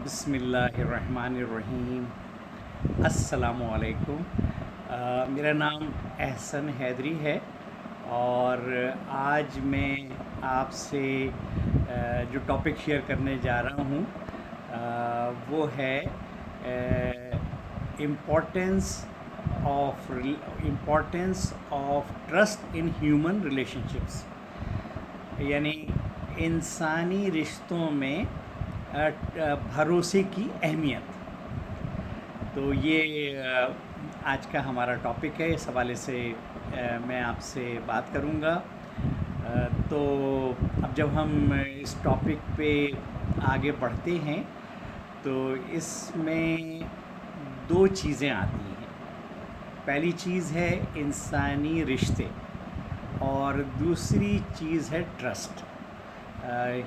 بسم اللہ الرحمن الرحیم۔ السلام علیکم۔ میرا نام احسن حیدری ہے اور آج میں آپ سے جو ٹاپک شیئر کرنے جا رہا ہوں وہ ہے importance of trust in human relation ships, یعنی انسانی رشتوں میں بھروسے کی اہمیت۔ تو یہ آج کا ہمارا ٹاپک ہے، اس حوالے سے میں آپ سے بات کروں گا۔ تو اب جب ہم اس ٹاپک پہ آگے بڑھتے ہیں تو اس میں دو چیزیں آتی ہیں۔ پہلی چیز ہے انسانی رشتے اور دوسری چیز ہے trust,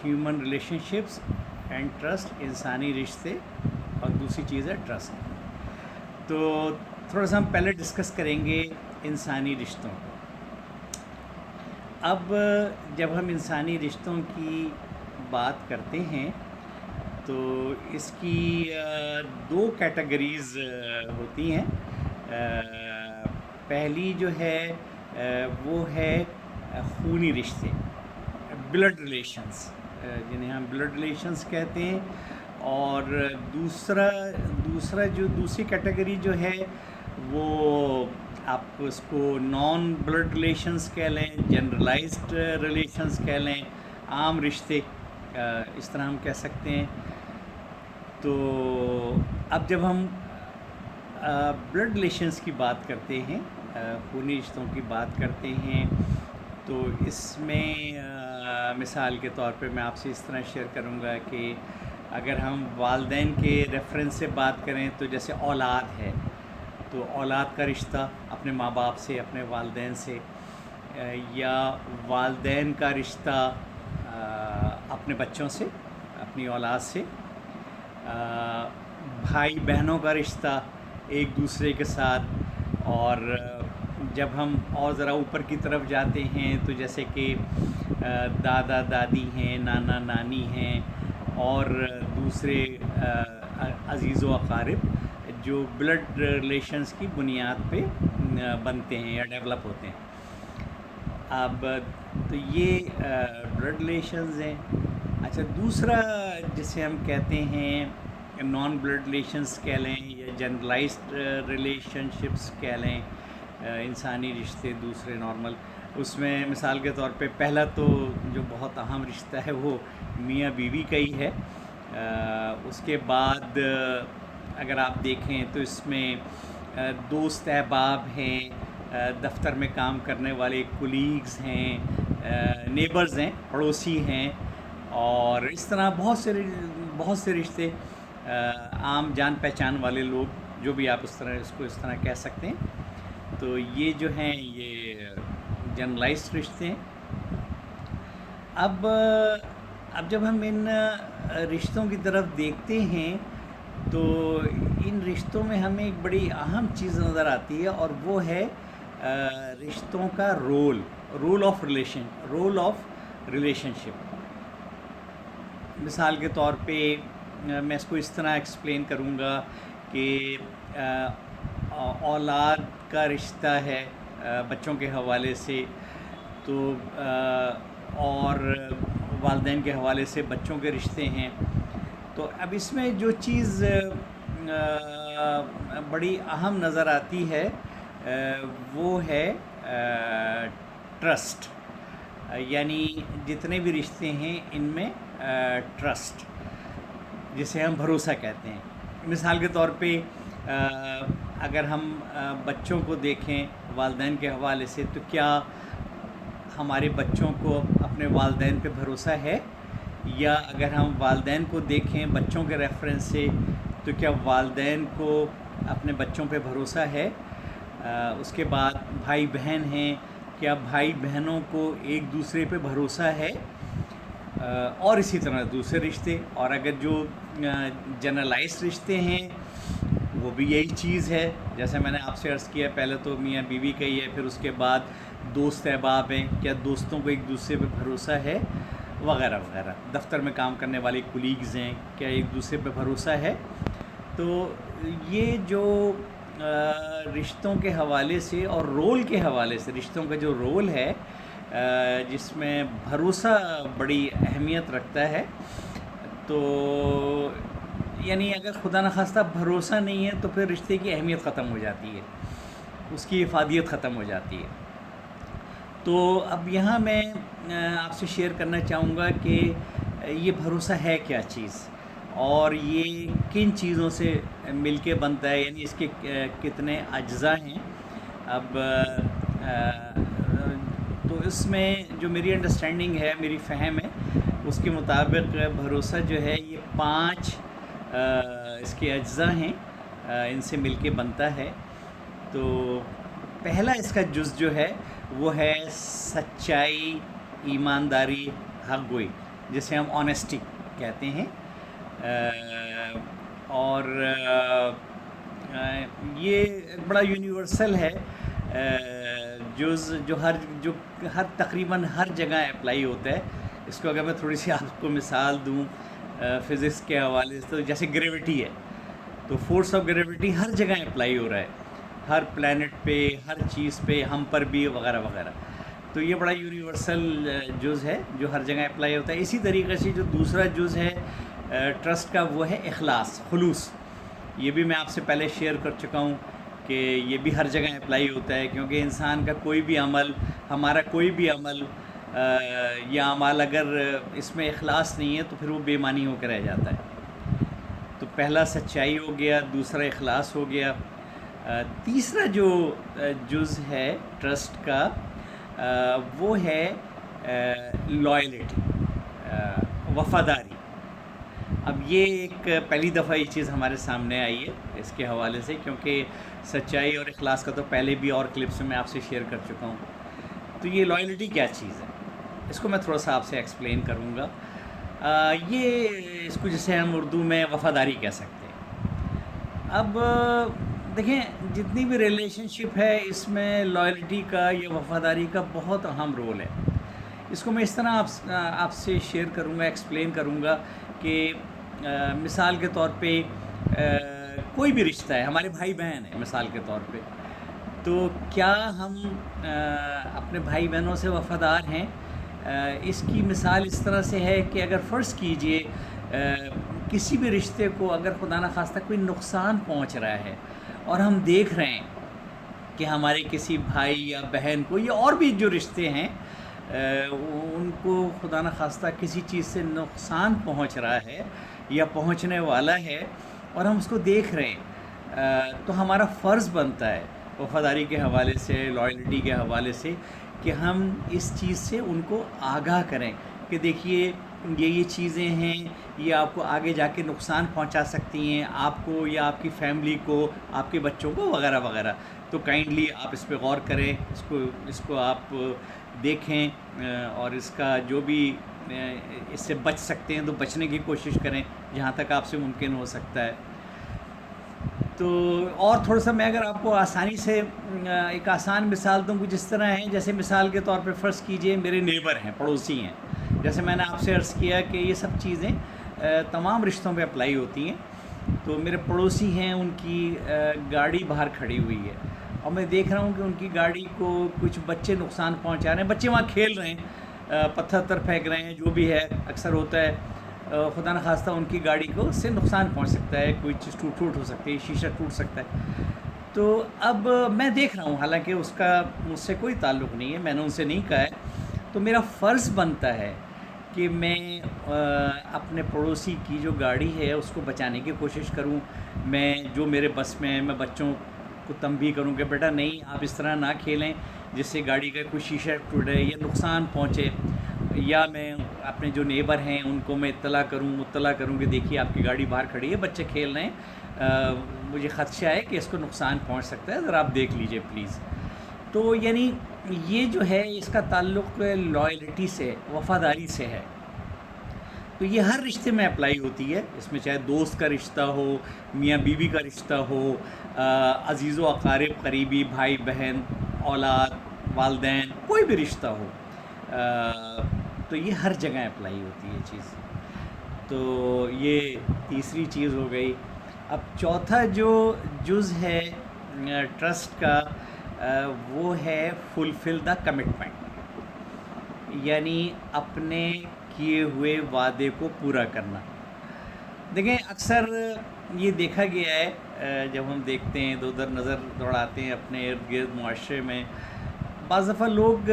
human relation ships and trust, انسانی رشتے اور دوسری چیز ہے ٹرسٹ۔ تو تھوڑا سا ہم پہلے ڈسکس کریں گے انسانی رشتوں کو۔ اب جب ہم انسانی رشتوں کی بات کرتے ہیں تو اس کی دو کیٹیگریز ہوتی ہیں۔ پہلی جو ہے وہ ہے خونی رشتے، بلڈ ریلیشنز، جنہیں ہم بلڈ ریلیشنز کہتے ہیں، اور دوسری کیٹیگری جو ہے وہ آپ اس کو نان بلڈ ریلیشنز کہہ لیں، جنرلائزڈ ریلیشنز کہہ لیں، عام رشتے اس طرح ہم کہہ سکتے ہیں۔ تو اب جب ہم بلڈ ریلیشنز کی بات کرتے ہیں، خونی رشتوں کی بات کرتے ہیں، تو اس میں مثال کے طور پہ میں آپ سے اس طرح شیئر کروں گا کہ اگر ہم والدین کے ریفرنس سے بات کریں تو جیسے اولاد ہے، تو اولاد کا رشتہ اپنے ماں باپ سے، اپنے والدین سے، یا والدین کا رشتہ اپنے بچوں سے، اپنی اولاد سے، بھائی بہنوں کا رشتہ ایک دوسرے کے ساتھ، اور جب ہم اور ذرا اوپر کی طرف جاتے ہیں تو جیسے کہ دادا دادی ہیں، نانا نانی ہیں، اور دوسرے عزیز و اقارب جو بلڈ ریلیشنز کی بنیاد پہ بنتے ہیں یا ڈیولپ ہوتے ہیں۔ اب تو یہ بلڈ ریلیشنز ہیں۔ اچھا، دوسرا جسے ہم کہتے ہیں نان بلڈ ریلیشنز کہہ لیں یا جنرلائزڈ ریلیشن شپس کہہ لیں، انسانی رشتے دوسرے نارمل، اس میں مثال کے طور پہ پہلا تو جو بہت اہم رشتہ ہے وہ میاں بیوی کا ہی ہے۔ اس کے بعد اگر آپ دیکھیں تو اس میں دوست احباب ہیں، دفتر میں کام کرنے والے کولیگز ہیں، نیبرز ہیں، پڑوسی ہیں، اور اس طرح بہت سے رشتے، عام جان پہچان والے لوگ، جو بھی آپ اس کو اس طرح کہہ سکتے ہیں۔ تو یہ جو ہیں یہ جنرلائزڈ رشتے ہیں۔ اب جب ہم ان رشتوں کی طرف دیکھتے ہیں تو ان رشتوں میں ہمیں ایک بڑی اہم چیز نظر آتی ہے، اور وہ ہے رشتوں کا رول آف ریلیشن شپ۔ مثال کے طور پہ میں اس کو اس طرح ایکسپلین کروں گا کہ اولاد کا رشتہ ہے بچوں کے حوالے سے، تو اور والدین کے حوالے سے بچوں کے رشتے ہیں۔ تو اب اس میں جو چیز بڑی اہم نظر آتی ہے وہ ہے ٹرسٹ، یعنی جتنے بھی رشتے ہیں ان میں ٹرسٹ، جسے ہم بھروسہ کہتے ہیں۔ مثال کے طور پہ اگر ہم بچوں کو دیکھیں والدین کے حوالے سے، تو کیا ہمارے بچوں کو اپنے والدین پہ بھروسہ ہے؟ یا اگر ہم والدین کو دیکھیں بچوں کے ریفرنس سے، تو کیا والدین کو اپنے بچوں پہ بھروسہ ہے؟ اس کے بعد بھائی بہن ہیں، کیا بھائی بہنوں کو ایک دوسرے پہ بھروسہ ہے؟ اور اسی طرح دوسرے رشتے، اور اگر جو جنرلائزڈ رشتے ہیں وہ بھی یہی چیز ہے، جیسے میں نے آپ سے عرض کیا، پہلے تو میاں بیوی کا ہی ہے، پھر اس کے بعد دوست احباب ہیں، کیا دوستوں کو ایک دوسرے پہ بھروسہ ہے؟ وغیرہ وغیرہ. دفتر میں کام کرنے والے کولیگز ہیں, کیا ایک دوسرے پہ بھروسہ ہے؟ تو یہ جو رشتوں کے حوالے سے اور رول کے حوالے سے, رشتوں کا جو رول ہے جس میں بھروسہ بڑی اہمیت رکھتا ہے, تو یعنی اگر خدا نخواستہ بھروسہ نہیں ہے تو پھر رشتے کی اہمیت ختم ہو جاتی ہے, اس کی افادیت ختم ہو جاتی ہے. تو اب یہاں میں آپ سے شیئر کرنا چاہوں گا کہ یہ بھروسہ ہے کیا چیز, اور یہ کن چیزوں سے مل کے بنتا ہے, یعنی اس کے کتنے اجزاء ہیں. اب تو اس میں جو میری انڈرسٹینڈنگ ہے, میری فہم ہے, اس کے مطابق بھروسہ جو ہے یہ 5 اس کے اجزاء ہیں, ان سے مل کے بنتا ہے. تو پہلا اس کا جز جو ہے وہ ہے سچائی, ایمانداری, حق گوئی, جسے ہم آنیسٹی کہتے ہیں. اور یہ ایک بڑا یونیورسل ہے جز, جو ہر تقریباً ہر جگہ اپلائی ہوتا ہے. اس کو اگر میں تھوڑی سی آپ کو مثال دوں فزکس کے حوالے سے, تو جیسے گریوٹی ہے, تو فورس آف گریوٹی ہر جگہ اپلائی ہو رہا ہے, ہر پلانٹ پہ, ہر چیز پہ, ہم پر بھی, وغیرہ وغیرہ. تو یہ بڑا یونیورسل جز ہے جو ہر جگہ اپلائی ہوتا ہے. اسی طریقے سے جو دوسرا جز ہے ٹرسٹ کا, وہ ہے اخلاص, خلوص. یہ بھی میں آپ سے پہلے شیئر کر چکا ہوں کہ یہ بھی ہر جگہ اپلائی ہوتا ہے, کیونکہ انسان کا کوئی بھی عمل, ہمارا کوئی بھی عمل یا اعمال اگر اس میں اخلاص نہیں ہے تو پھر وہ بے معنی ہو کے رہ جاتا ہے. تو پہلا سچائی ہو گیا, دوسرا اخلاص ہو گیا. تیسرا جو جز ہے ٹرسٹ کا وہ ہے لائلٹی, وفاداری. اب یہ ایک پہلی دفعہ یہ چیز ہمارے سامنے آئی ہے اس کے حوالے سے, کیونکہ سچائی اور اخلاص کا تو پہلے بھی اور کلپس میں آپ سے شیئر کر چکا ہوں. تو یہ لائلٹی کیا چیز ہے, اس کو میں تھوڑا سا آپ سے ایکسپلین کروں گا. یہ اس کو جسے ہم اردو میں وفاداری کہہ سکتے ہیں. اب دیکھیں, جتنی بھی ریلیشن شپ ہے اس میں لائلٹی کا یا وفاداری کا بہت اہم رول ہے. اس کو میں اس طرح آپ سے شیئر کروں گا, ایکسپلین کروں گا کہ مثال کے طور پہ کوئی بھی رشتہ ہے, ہمارے بھائی بہن ہیں مثال کے طور پہ, تو کیا ہم اپنے بھائی بہنوں سے وفادار ہیں؟ اس کی مثال اس طرح سے ہے کہ اگر فرض کیجئے کسی بھی رشتے کو اگر خدا نخواستہ کوئی نقصان پہنچ رہا ہے, اور ہم دیکھ رہے ہیں کہ ہمارے کسی بھائی یا بہن کو, یا اور بھی جو رشتے ہیں ان کو خدا نخواستہ کسی چیز سے نقصان پہنچ رہا ہے یا پہنچنے والا ہے, اور ہم اس کو دیکھ رہے ہیں, تو ہمارا فرض بنتا ہے وفاداری کے حوالے سے, لائلٹی کے حوالے سے, کہ ہم اس چیز سے ان کو آگاہ کریں کہ دیکھیے یہ چیزیں ہیں, یہ آپ کو آگے جا کے نقصان پہنچا سکتی ہیں, آپ کو یا آپ کی فیملی کو, آپ کے بچوں کو, وغیرہ وغیرہ. تو کائنڈلی آپ اس پہ غور کریں, اس کو آپ دیکھیں, اور اس کا جو بھی اس سے بچ سکتے ہیں تو بچنے کی کوشش کریں جہاں تک آپ سے ممکن ہو سکتا ہے. تو اور تھوڑا سا میں اگر آپ کو آسانی سے ایک آسان مثال دوں, کچھ اس طرح ہیں جیسے مثال کے طور پہ فرض کیجئے میرے نیبر ہیں, پڑوسی ہیں. جیسے میں نے آپ سے عرض کیا کہ یہ سب چیزیں تمام رشتوں پہ اپلائی ہوتی ہیں. تو میرے پڑوسی ہیں, ان کی گاڑی باہر کھڑی ہوئی ہے, اور میں دیکھ رہا ہوں کہ ان کی گاڑی کو کچھ بچے نقصان پہنچا رہے ہیں. بچے وہاں کھیل رہے ہیں, پتھر پھینک رہے ہیں, جو بھی ہے, اکثر ہوتا ہے, خدا نخواستہ ان کی گاڑی کو اس سے نقصان پہنچ سکتا ہے, کوئی چیز ٹوٹ ہو سکتی ہے, شیشہ ٹوٹ سکتا ہے. تو اب میں دیکھ رہا ہوں, حالانکہ اس کا مجھ سے کوئی تعلق نہیں ہے, میں نے ان سے نہیں کہا ہے, تو میرا فرض بنتا ہے کہ میں اپنے پڑوسی کی جو گاڑی ہے اس کو بچانے کی کوشش کروں. میں جو میرے بس میں ہے, میں بچوں کو تنبیہ کروں کہ بیٹا نہیں, آپ اس طرح نہ کھیلیں جس سے گاڑی کا کوئی شیشہ ٹوٹے یا نقصان پہنچے. یا میں اپنے جو نیبر ہیں ان کو میں مطلع کروں کہ دیکھیے آپ کی گاڑی باہر کھڑی ہے, بچے کھیل رہے ہیں, مجھے خدشہ ہے کہ اس کو نقصان پہنچ سکتا ہے, ذرا آپ دیکھ لیجئے پلیز. تو یعنی یہ جو ہے اس کا تعلق لائلٹی سے, وفاداری سے ہے. تو یہ ہر رشتے میں اپلائی ہوتی ہے, اس میں چاہے دوست کا رشتہ ہو, میاں بیوی کا رشتہ ہو, عزیز و اقارب, قریبی, بھائی بہن, اولاد, والدین, کوئی بھی رشتہ ہو. تو یہ ہر جگہ اپلائی ہوتی ہے یہ چیز. تو یہ تیسری چیز ہو گئی. اب چوتھا جو جز ہے ٹرسٹ کا وہ ہے فلفل دا کمٹمنٹ، یعنی اپنے کیے ہوئے وعدے کو پورا کرنا. دیکھیں اکثر یہ دیکھا گیا ہے جب ہم دیکھتے ہیں ادھر ادھر نظر دوڑاتے ہیں اپنے ارد گرد معاشرے میں، بعض دفعہ لوگ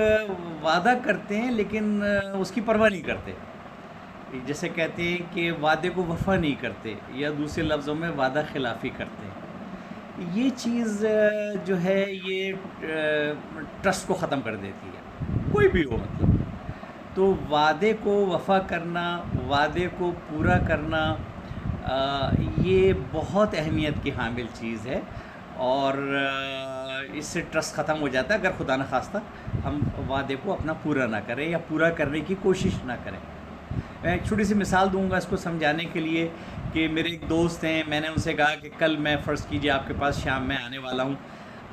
وعدہ کرتے ہیں لیکن اس کی پرواہ نہیں کرتے. جیسے کہتے ہیں کہ وعدے کو وفا نہیں کرتے، یا دوسرے لفظوں میں وعدہ خلافی کرتے ہیں. یہ چیز جو ہے یہ ٹرسٹ کو ختم کر دیتی ہے، کوئی بھی ہو مطلب. تو وعدے کو وفا کرنا، وعدے کو پورا کرنا یہ بہت اہمیت کی حامل چیز ہے، اور اس سے ٹرسٹ ختم ہو جاتا ہے اگر خدا نخواستہ ہم وعدے کو اپنا پورا نہ کریں یا پورا کرنے کی کوشش نہ کریں. میں ایک چھوٹی سی مثال دوں گا اس کو سمجھانے کے لیے کہ میرے ایک دوست ہیں، میں نے ان سے کہا کہ کل میں فرض کیجئے آپ کے پاس شام میں آنے والا ہوں.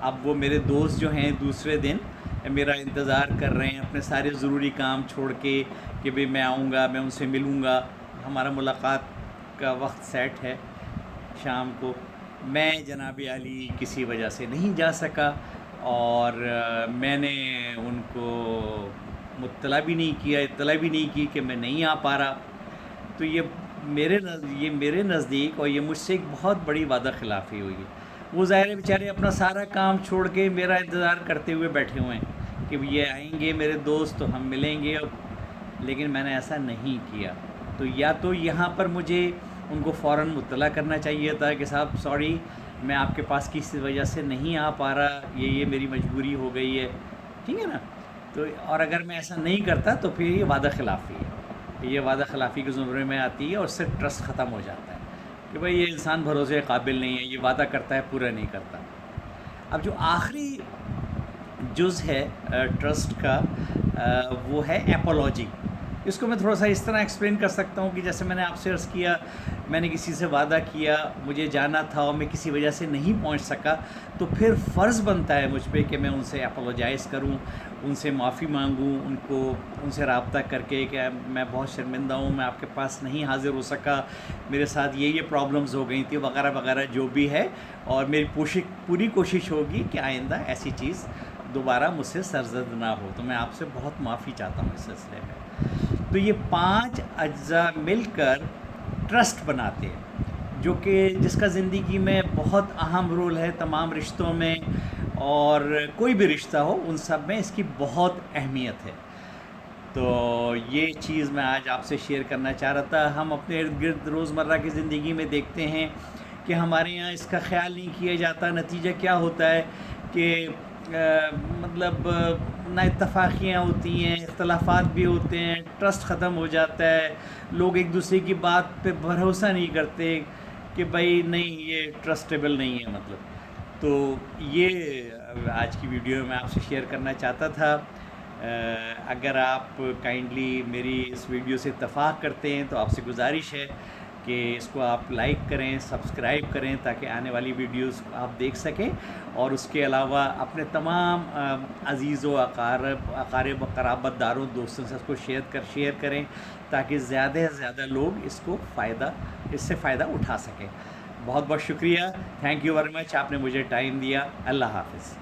اب وہ میرے دوست جو ہیں دوسرے دن میرا انتظار کر رہے ہیں اپنے سارے ضروری کام چھوڑ کے کہ بھئی میں آؤں گا، میں ان سے ملوں گا، ہمارا ملاقات کا وقت سیٹ ہے شام کو. میں جناب عالی کسی وجہ سے نہیں جا سکا، اور میں نے ان کو مطلع بھی نہیں کیا، اطلاع بھی نہیں کی کہ میں نہیں آ پا رہا. تو یہ میرے نزدیک اور یہ مجھ سے ایک بہت بڑی وعدہ خلافی ہوئی ہے. وہ ظاہر ہے بیچارے اپنا سارا کام چھوڑ کے میرا انتظار کرتے ہوئے بیٹھے ہوئے ہیں کہ یہ آئیں گے میرے دوست تو ہم ملیں گے، لیکن میں نے ایسا نہیں کیا. تو یا تو یہاں پر مجھے ان کو فوراً مطلع کرنا چاہیے تھا کہ صاحب سوری میں آپ کے پاس کسی وجہ سے نہیں آ پا رہا، یہ میری مجبوری ہو گئی ہے، ٹھیک ہے نا. تو اور اگر میں ایسا نہیں کرتا تو پھر یہ وعدہ خلافی ہے، یہ وعدہ خلافی کے زمرے میں آتی ہے، اور اس سے ٹرسٹ ختم ہو جاتا ہے کہ بھائی یہ انسان بھروسے قابل نہیں ہے، یہ وعدہ کرتا ہے پورا نہیں کرتا. اب جو آخری جز ہے ٹرسٹ کا وہ ہے ایپولوجی. اس کو میں تھوڑا سا اس طرح ایکسپلین کر سکتا ہوں کہ جیسے میں نے آپ سے عرض کیا، میں نے کسی سے وعدہ کیا، مجھے جانا تھا اور میں کسی وجہ سے نہیں پہنچ سکا، تو پھر فرض بنتا ہے مجھ پہ کہ میں ان سے اپولوجائز کروں، ان سے معافی مانگوں، ان سے رابطہ کر کے کہ میں بہت شرمندہ ہوں، میں آپ کے پاس نہیں حاضر ہو سکا، میرے ساتھ یہ پرابلمز ہو گئی تھیں وغیرہ وغیرہ جو بھی ہے، اور میری پوری کوشش ہوگی کہ آئندہ ایسی چیز دوبارہ مجھ سے سرزد نہ ہو. تو میں آپ سے بہت معافی چاہتا ہوں اس سلسلے میں. تو یہ 5 اجزاء مل کر ٹرسٹ بناتے ہیں، جو کہ جس کا زندگی میں بہت اہم رول ہے تمام رشتوں میں، اور کوئی بھی رشتہ ہو ان سب میں اس کی بہت اہمیت ہے. تو یہ چیز میں آج آپ سے شیئر کرنا چاہ رہا تھا. ہم اپنے ارد گرد روزمرہ کی زندگی میں دیکھتے ہیں کہ ہمارے یہاں اس کا خیال نہیں کیا جاتا. نتیجہ کیا ہوتا ہے کہ مطلب نا اتفاقیاں ہوتی ہیں، اختلافات بھی ہوتے ہیں، ٹرسٹ ختم ہو جاتا ہے، لوگ ایک دوسرے کی بات پہ بھروسہ نہیں کرتے کہ بھائی نہیں یہ ٹرسٹیبل نہیں ہے مطلب. تو یہ آج کی ویڈیو میں آپ سے شیئر کرنا چاہتا تھا. اگر آپ کائنڈلی میری اس ویڈیو سے اتفاق کرتے ہیں تو آپ سے گزارش ہے کہ اس کو آپ لائک کریں، سبسکرائب کریں، تاکہ آنے والی ویڈیوز آپ دیکھ سکیں. اور اس کے علاوہ اپنے تمام عزیز و اقارب و قرابت داروں دوستوں سے اس کو شیئر کریں، تاکہ زیادہ سے زیادہ لوگ اس سے فائدہ اٹھا سکیں. بہت بہت شکریہ. تھینک یو ویری مچ، آپ نے مجھے ٹائم دیا. اللہ حافظ.